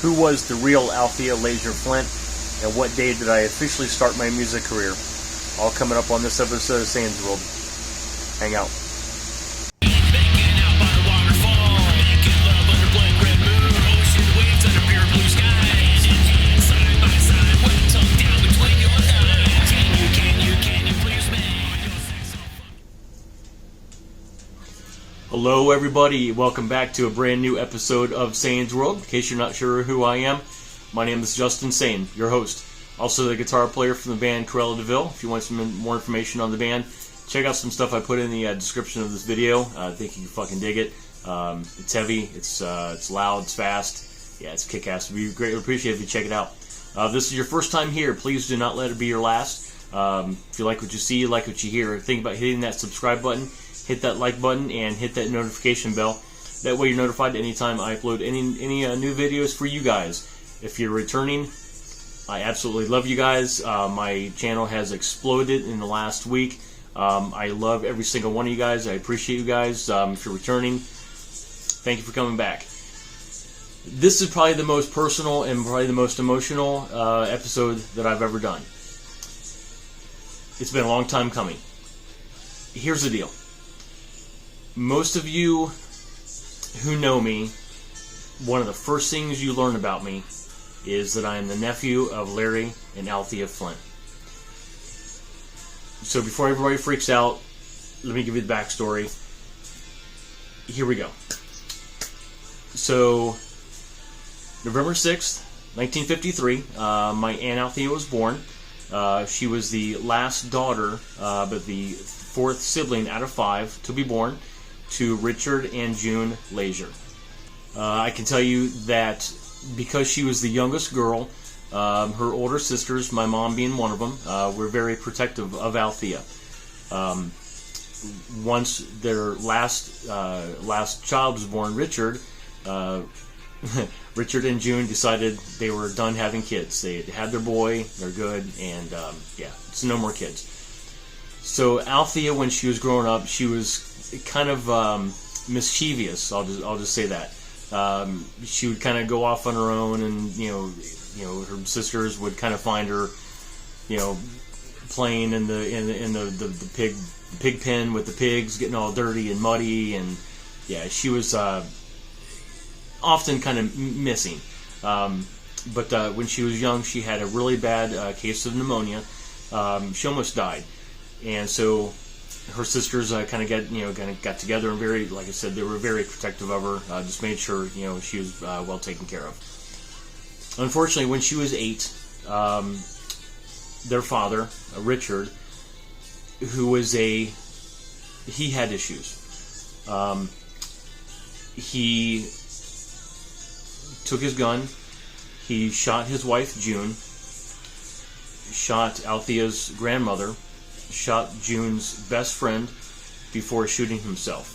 Who was the real Althea Leasure Flynt, and what day did I officially start my music career? All coming up on this episode of Say's World. Hang out. Hello everybody, welcome back to a brand new episode of Say's World. In case you're not sure who I am, my name is Justin Sayn, your host. Also the guitar player from the band Cruella. If you want some more information on the band, check out some stuff I put in the description of this video. I think you can fucking dig it. It's heavy, it's loud, it's fast. Yeah, it's kick-ass. We greatly appreciate it if you check it out. If this is your first time here, please do not let it be your last. If you like what you see, you like what you hear, think about hitting that subscribe button. Hit that like button and hit that notification bell. That way you're notified anytime I upload any new videos for you guys. If you're returning, I absolutely love you guys. My channel has exploded in the last week. I love every single one of you guys. I appreciate you guys. If you're returning, thank you for coming back. This is probably the most personal and probably the most emotional episode that I've ever done. It's been a long time coming. Here's the deal. Most of you who know me, one of the first things you learn about me is that I am the nephew of Larry and Althea Flynt. So before everybody freaks out, let me give you the backstory. Here we go. So, November 6th, 1953, my Aunt Althea was born. She was the last daughter, but the fourth sibling out of 5 to be born, to Richard and June Leasure. I can tell you that because she was the youngest girl, her older sisters, my mom being one of them, were very protective of Althea. Once their last child was born, Richard, Richard and June decided they were done having kids. They had their boy, they're good, and yeah, so no more kids. So Althea, when she was growing up, she was kind of mischievous. I'll just say that. She would kind of go off on her own, and you know, her sisters would kind of find her, playing in the pig pen with the pigs, getting all dirty and muddy, and yeah, she was often kind of missing. But when she was young, she had a really bad case of pneumonia. She almost died, and so her sisters kind of got together, and very, like I said, they were very protective of her. Just made sure she was well taken care of. Unfortunately, when she was 8, their father, Richard, he had issues. He took his gun. He shot his wife June. Shot Althea's grandmother. Shot June's best friend before shooting himself.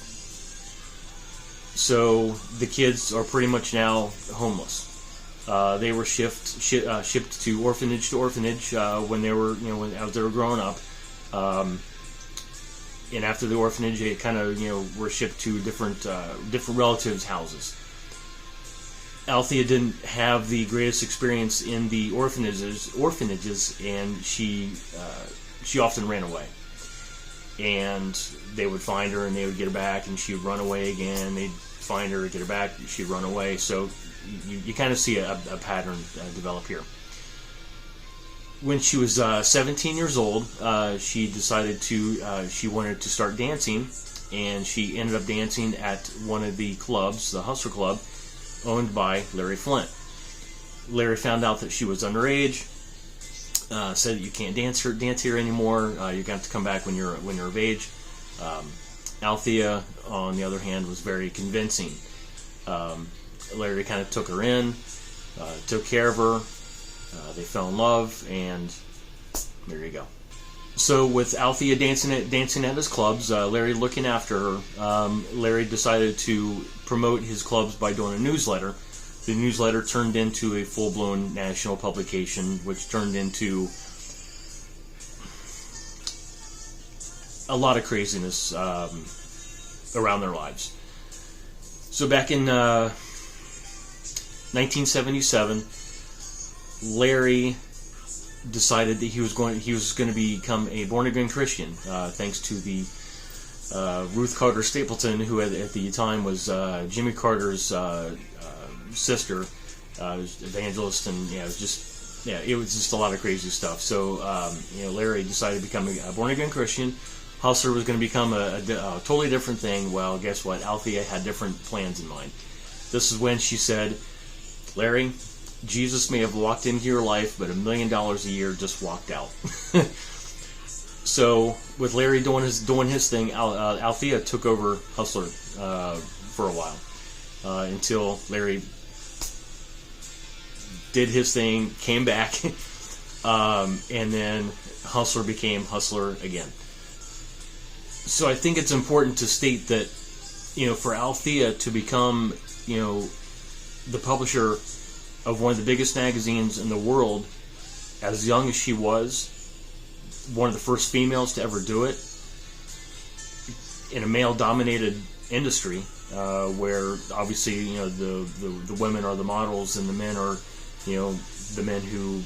So the kids are pretty much now homeless. They were shipped to orphanage when they were as they were growing up. And after the orphanage, they kind of were shipped to different relatives' houses. Althea didn't have the greatest experience in the orphanages, and she often ran away. And they would find her, and they would get her back, and she would run away again. They'd find her, get her back, she'd run away. So you kind of see a pattern develop here. When she was 17 years old, she decided she wanted to start dancing, and she ended up dancing at one of the clubs, the Huster Club, owned by Larry Flynt. Larry found out that she was underage, said you can't dance here anymore. You're going to have to come back when you're of age. Althea, on the other hand, was very convincing. Larry kind of took her in, took care of her. They fell in love, and there you go. So with Althea dancing at his clubs, Larry looking after her, Larry decided to promote his clubs by doing a newsletter. The newsletter turned into a full-blown national publication, which turned into a lot of craziness around their lives. So back in 1977, Larry decided that he was going to become a born-again Christian, thanks to the Ruth Carter Stapleton, who at the time was Jimmy Carter's sister, evangelist, and it was just a lot of crazy stuff. So Larry decided to become a born-again Christian. Huster was going to become a totally different thing. Well, guess what? Althea had different plans in mind. This is when she said, Larry, Jesus may have walked into your life, but $1 million a year just walked out. So, with Larry doing his thing, Althea took over Huster for a while, until Larry did his thing, came back, and then Huster became Huster again. So I think it's important to state that, for Althea to become, the publisher of one of the biggest magazines in the world, as young as she was, one of the first females to ever do it, in a male-dominated industry, where obviously, the women are the models and the men are, the men who,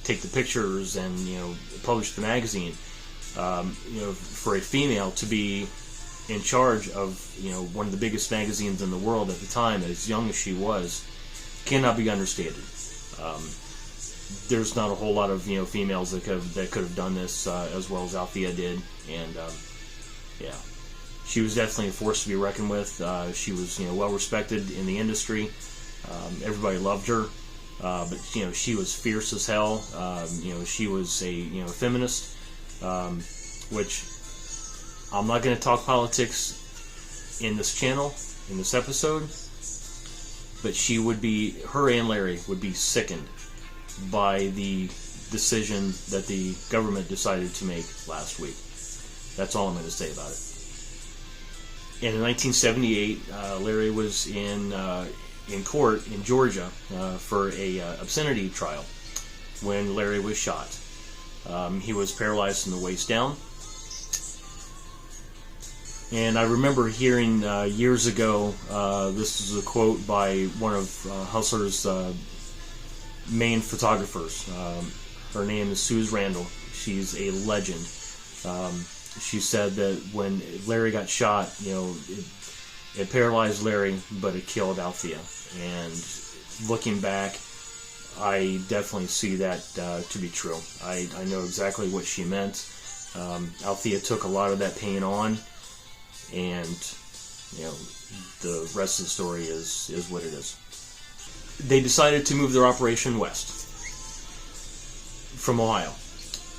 take the pictures and, publish the magazine. For a female to be in charge of, one of the biggest magazines in the world at the time, as young as she was, cannot be understated. There's not a whole lot of females that could have done this as well as Althea did, and she was definitely a force to be reckoned with. She was well respected in the industry. Everybody loved her, but she was fierce as hell. She was a feminist, which I'm not going to talk politics in this channel, in this episode, but her and Larry would be sickened by the decision that the government decided to make last week. That's all I'm going to say about it. And in 1978, Larry was in court in Georgia for a obscenity trial when Larry was shot. He was paralyzed from the waist down. And I remember hearing years ago, this is a quote by one of Huster's main photographers. Her name is Suze Randall. She's a legend. She said that when Larry got shot, it paralyzed Larry, but it killed Althea. And looking back, I definitely see that to be true. I know exactly what she meant. Althea took a lot of that pain on, and the rest of the story is what it is. They decided to move their operation west from Ohio.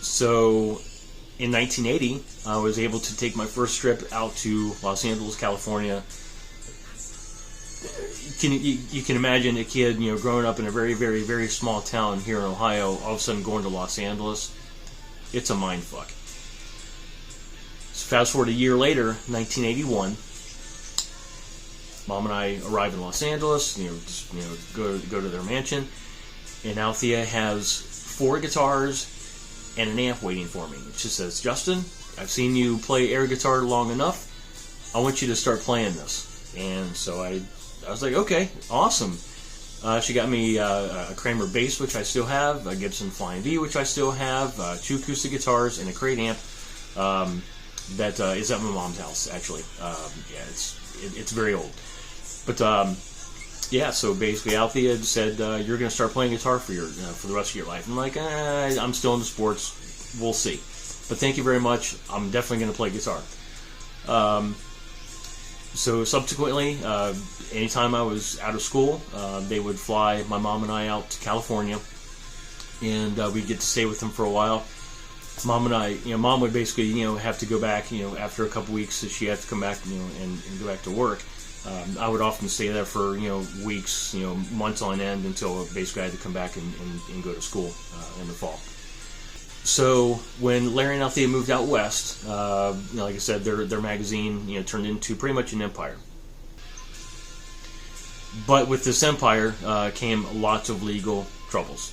So in 1980, I was able to take my first trip out to Los Angeles, California. You can imagine a kid, growing up in a very, very, very small town here in Ohio, all of a sudden going to Los Angeles. It's a mind fuck. So fast forward a year later, 1981. Mom and I arrive in Los Angeles. Go to their mansion, and Althea has 4 guitars and an amp waiting for me. She says, "Justin, I've seen you play air guitar long enough. I want you to start playing this." And so I was like, okay, awesome. She got me a Kramer bass, which I still have, a Gibson Flying V, which I still have, 2 acoustic guitars, and a crate amp that is at my mom's house, actually. It's very old. But so basically Althea said, you're going to start playing guitar for the rest of your life. I'm like, I'm still into sports. We'll see. But thank you very much. I'm definitely going to play guitar. So subsequently, anytime I was out of school, they would fly my mom and I out to California, and we'd get to stay with them for a while. Mom and I, Mom would basically, have to go back, after a couple weeks, so she had to come back, and go back to work. I would often stay there for, weeks, months on end, until basically I had to come back and go to school in the fall. So when Larry and Althea moved out west, like I said, their magazine, turned into pretty much an empire. But with this empire came lots of legal troubles.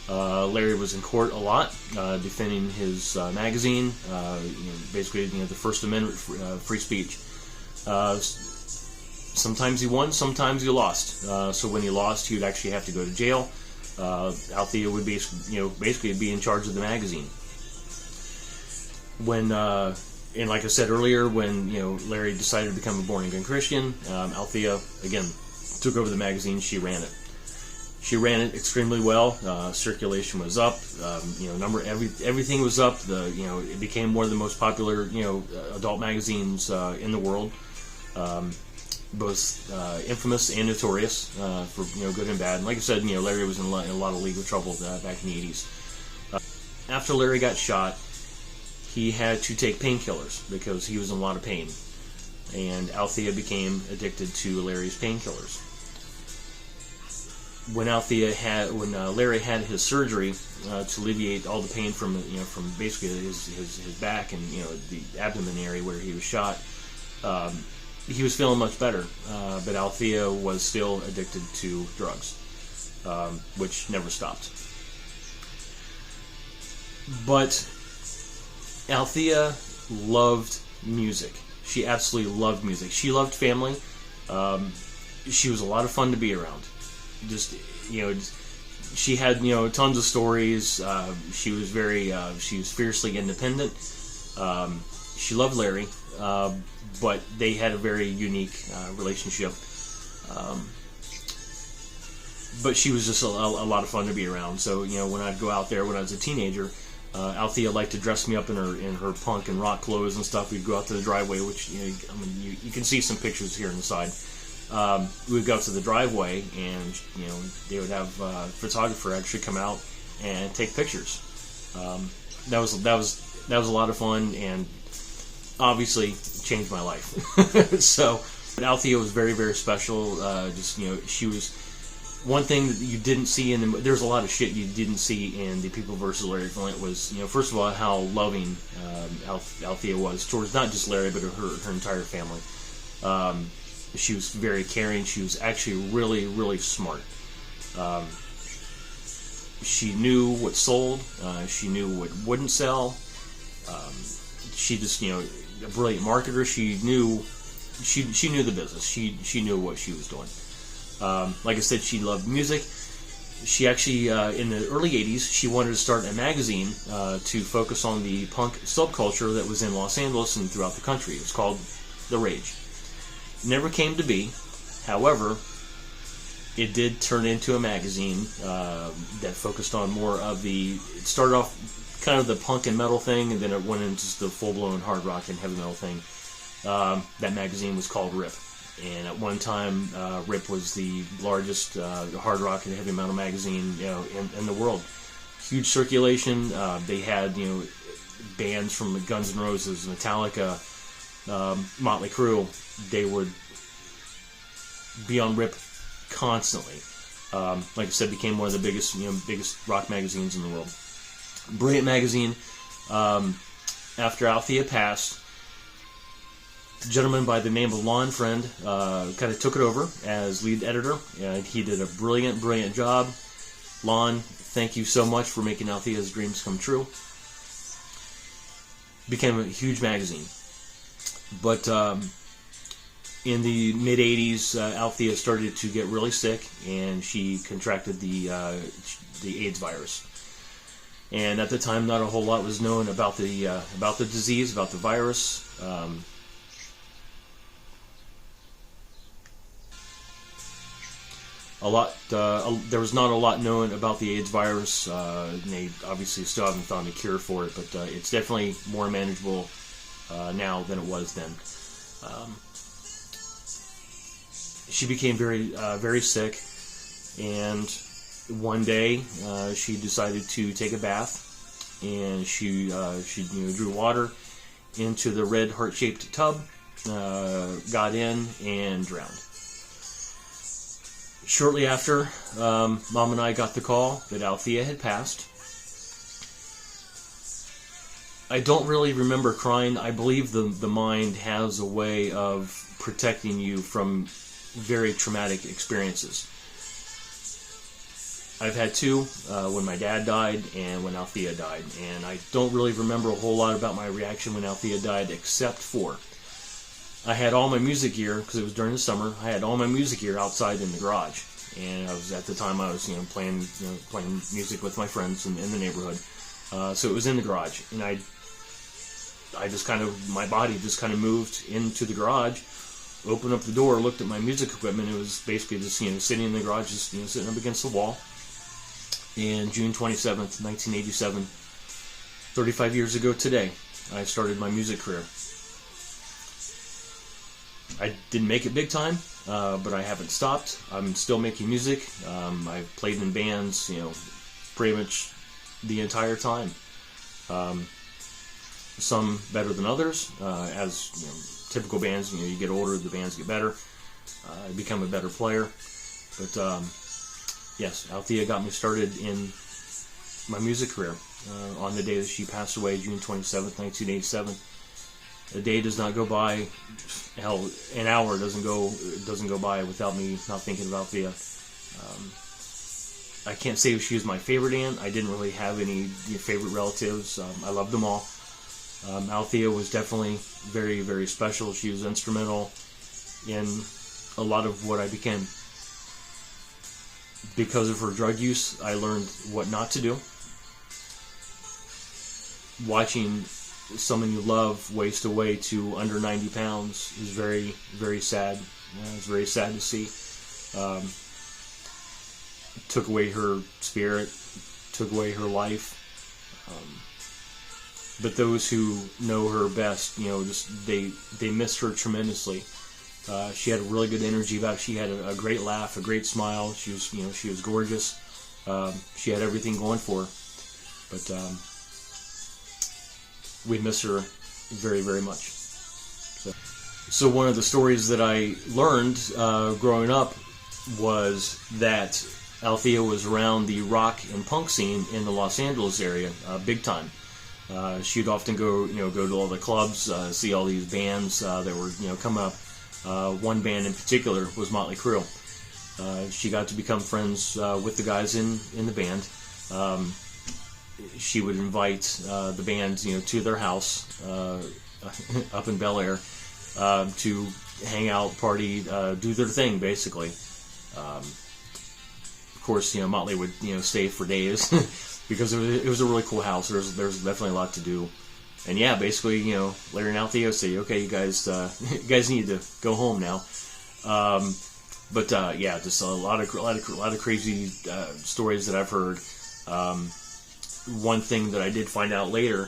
Larry was in court a lot, defending his magazine, basically, the First Amendment, free speech. Sometimes he won, sometimes he lost. So when he lost, he would actually have to go to jail. Althea would basically be in charge of the magazine. When and like I said earlier, when Larry decided to become a born-again Christian, Althea again took over the magazine. She ran it. She ran it extremely well. Circulation was up. Everything was up. It became one of the most popular adult magazines in the world. Both infamous and notorious for good and bad. And like I said, Larry was in a lot of legal trouble back in the 80s. After Larry got shot, he had to take painkillers because he was in a lot of pain, and Althea became addicted to Larry's painkillers. When Larry had his surgery to alleviate all the pain from basically his back and the abdomen area where he was shot, he was feeling much better, but Althea was still addicted to drugs, which never stopped. But Althea loved music. She absolutely loved music. She loved family. She was a lot of fun to be around. She had tons of stories. She was fiercely independent. She loved Larry, but they had a very unique relationship. But she was just a lot of fun to be around. So when I'd go out there when I was a teenager, Althea liked to dress me up in her punk and rock clothes and stuff. We'd go out to the driveway, which you can see some pictures here on the side. We would go up to the driveway, and they would have a photographer actually come out and take pictures. That was a lot of fun, and obviously changed my life. So Althea was very, very special. She was one thing that you didn't see there's a lot of shit you didn't see in the People vs. Larry Flynt was, first of all, how loving Althea was towards not just Larry, but her entire family. She was very caring. She was actually really, really smart. She knew what sold. She knew what wouldn't sell. She just, a brilliant marketer. She knew the business. She knew what she was doing. Like I said, she loved music. She actually, in the early 80s, she wanted to start a magazine to focus on the punk subculture that was in Los Angeles and throughout the country. It was called The Rage. Never came to be. However, it did turn into a magazine that focused on more of it started off kind of the punk and metal thing, and then it went into the full-blown hard rock and heavy metal thing. That magazine was called RIP. And at one time, RIP was the largest hard rock and heavy metal magazine, in the world. Huge circulation. They had, bands from Guns N' Roses, Metallica, Motley Crue. They would be on RIP constantly. Like I said, became one of the biggest rock magazines in the world. Brilliant magazine. After Althea passed, a gentleman by the name of Larry Flynt kind of took it over as lead editor, and he did a brilliant job. Lon, thank you so much for making Althea's dreams come true. Became a huge magazine. But in the mid-'80s, Althea started to get really sick, and she contracted the AIDS virus. And at the time, not a whole lot was known about the disease, about the virus. There was not a lot known about the AIDS virus. They obviously still haven't found a cure for it, but it's definitely more manageable now than it was then. She became very sick, and one day she decided to take a bath, and she drew water into the red heart-shaped tub, got in, and drowned. Shortly after, Mom and I got the call that Althea had passed. I don't really remember crying. I believe the mind has a way of protecting you from very traumatic experiences. I've had two, when my dad died and when Althea died, and I don't really remember a whole lot about my reaction when Althea died, except for I had all my music gear, because it was during the summer, I had all my music gear outside in the garage. And I was, at the time, I was, playing music with my friends in the neighborhood. So it was in the garage, and I just kind of, my body just kind of moved into the garage, opened up the door, looked at my music equipment. It was basically just, sitting in the garage, just, sitting up against the wall. And June 27th, 1987, 35 years ago today, I started my music career. I didn't make it big time, but I haven't stopped. I'm still making music. I've played in bands, pretty much the entire time. Some better than others. As typical bands, you get older, the bands get better. I become a better player. But yes, Althea got me started in my music career on the day that she passed away, June 27th, 1987. A day does not go by, hell, an hour doesn't go by without me not thinking of Althea. I can't say she was my favorite aunt. I didn't really have any favorite relatives. I loved them all. Althea was definitely very, very special. She was instrumental in a lot of what I became. Because of her drug use, I learned what not to do. Watching someone you love waste away to under 90 pounds is very, very sad. It's very sad to see. Took away her spirit, took away her life. But those who know her best, just they miss her tremendously. She had a really good energy about her. She had a great laugh, a great smile. She was gorgeous. She had everything going for her. But we miss her very, very much. So one of the stories that I learned growing up was that Althea was around the rock and punk scene in the Los Angeles area, big time. She'd often go to all the clubs, see all these bands that were, coming up. One band in particular was Motley Crue. She got to become friends with the guys in the band. She would invite the band, to their house up in Bel Air to hang out, party, do their thing, basically. Of course, Motley would stay for days because it was a really cool house. There's definitely a lot to do. And yeah, basically, Larry and Althea say, okay, you guys need to go home now. But yeah, just a lot of crazy stories that I've heard. One thing that I did find out later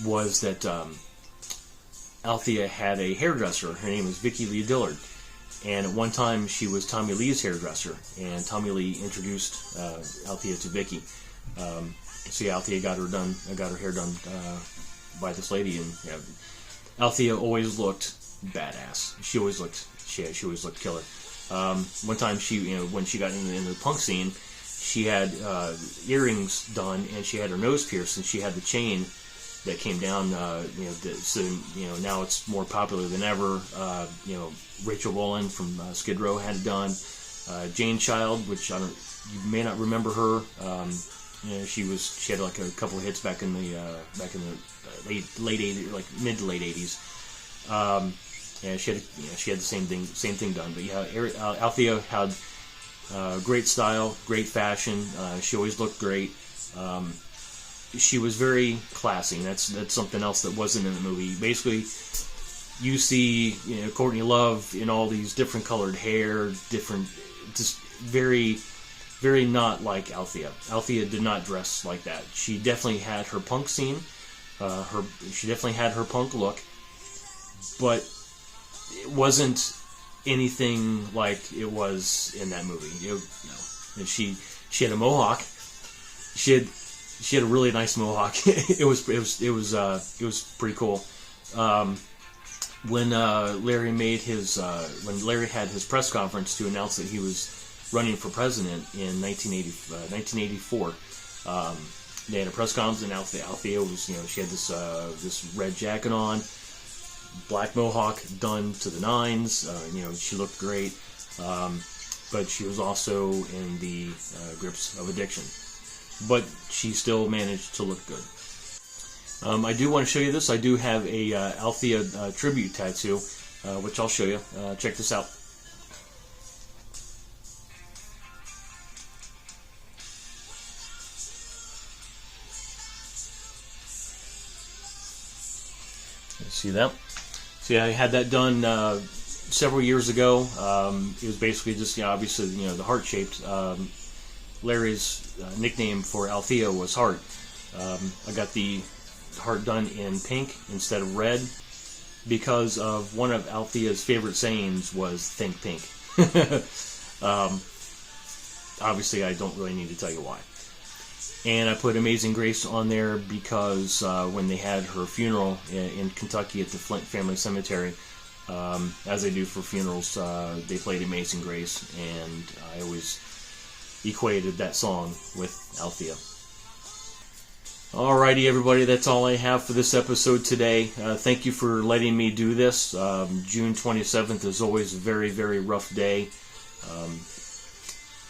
was that Althea had a hairdresser. Her name was Vicki Lee Dillard, and at one time she was Tommy Lee's hairdresser, and Tommy Lee introduced Althea to Vicki. So yeah, Althea got her hair done by this lady, and yeah, Althea always looked badass. She always looked killer. One time when she got into the punk scene, she had earrings done, and she had her nose pierced, and she had the chain that came down. So now it's more popular than ever. Rachel Wolin from Skid Row had it done. Jane Child, which you may not remember her. She had like a couple of hits back in the late 80s, like mid to late 80s. And she had the same thing done. But yeah, Althea had great style, great fashion. She always looked great. She was very classy. That's something else that wasn't in the movie. Basically, you see Courtney Love in all these different colored hair, just very, very not like Althea. Althea did not dress like that. She definitely had her punk scene. She definitely had her punk look, but it wasn't anything like it was in that movie. No. And she had a mohawk. She had a really nice mohawk. It was pretty cool. When Larry had his press conference to announce that he was running for president in 1984, they had a press conference, and Althea was, she had this red jacket on, black mohawk done to the nines. She looked great, but she was also in the grips of addiction. But she still managed to look good. I do want to show you this. I do have a Althea tribute tattoo. which I'll show you. Check this out. See that? See, I had that done several years ago. It was basically just, obviously, the heart-shaped. Larry's nickname for Althea was Heart. I got the heart done in pink instead of red because of one of Althea's favorite sayings was "think pink." Obviously, I don't really need to tell you why. And I put Amazing Grace on there because when they had her funeral in Kentucky at the Flynt Family Cemetery, as they do for funerals, they played Amazing Grace, and I always equated that song with Althea. Alrighty, everybody, that's all I have for this episode today. Thank you for letting me do this. June 27th is always a very, very rough day.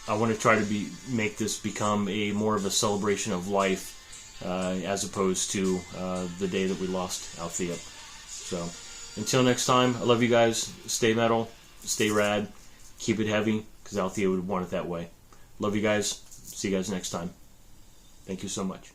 I want to try to make this become more of a celebration of life as opposed to the day that we lost Althea. So, until next time, I love you guys. Stay metal, stay rad, keep it heavy, because Althea would want it that way. Love you guys. See you guys next time. Thank you so much.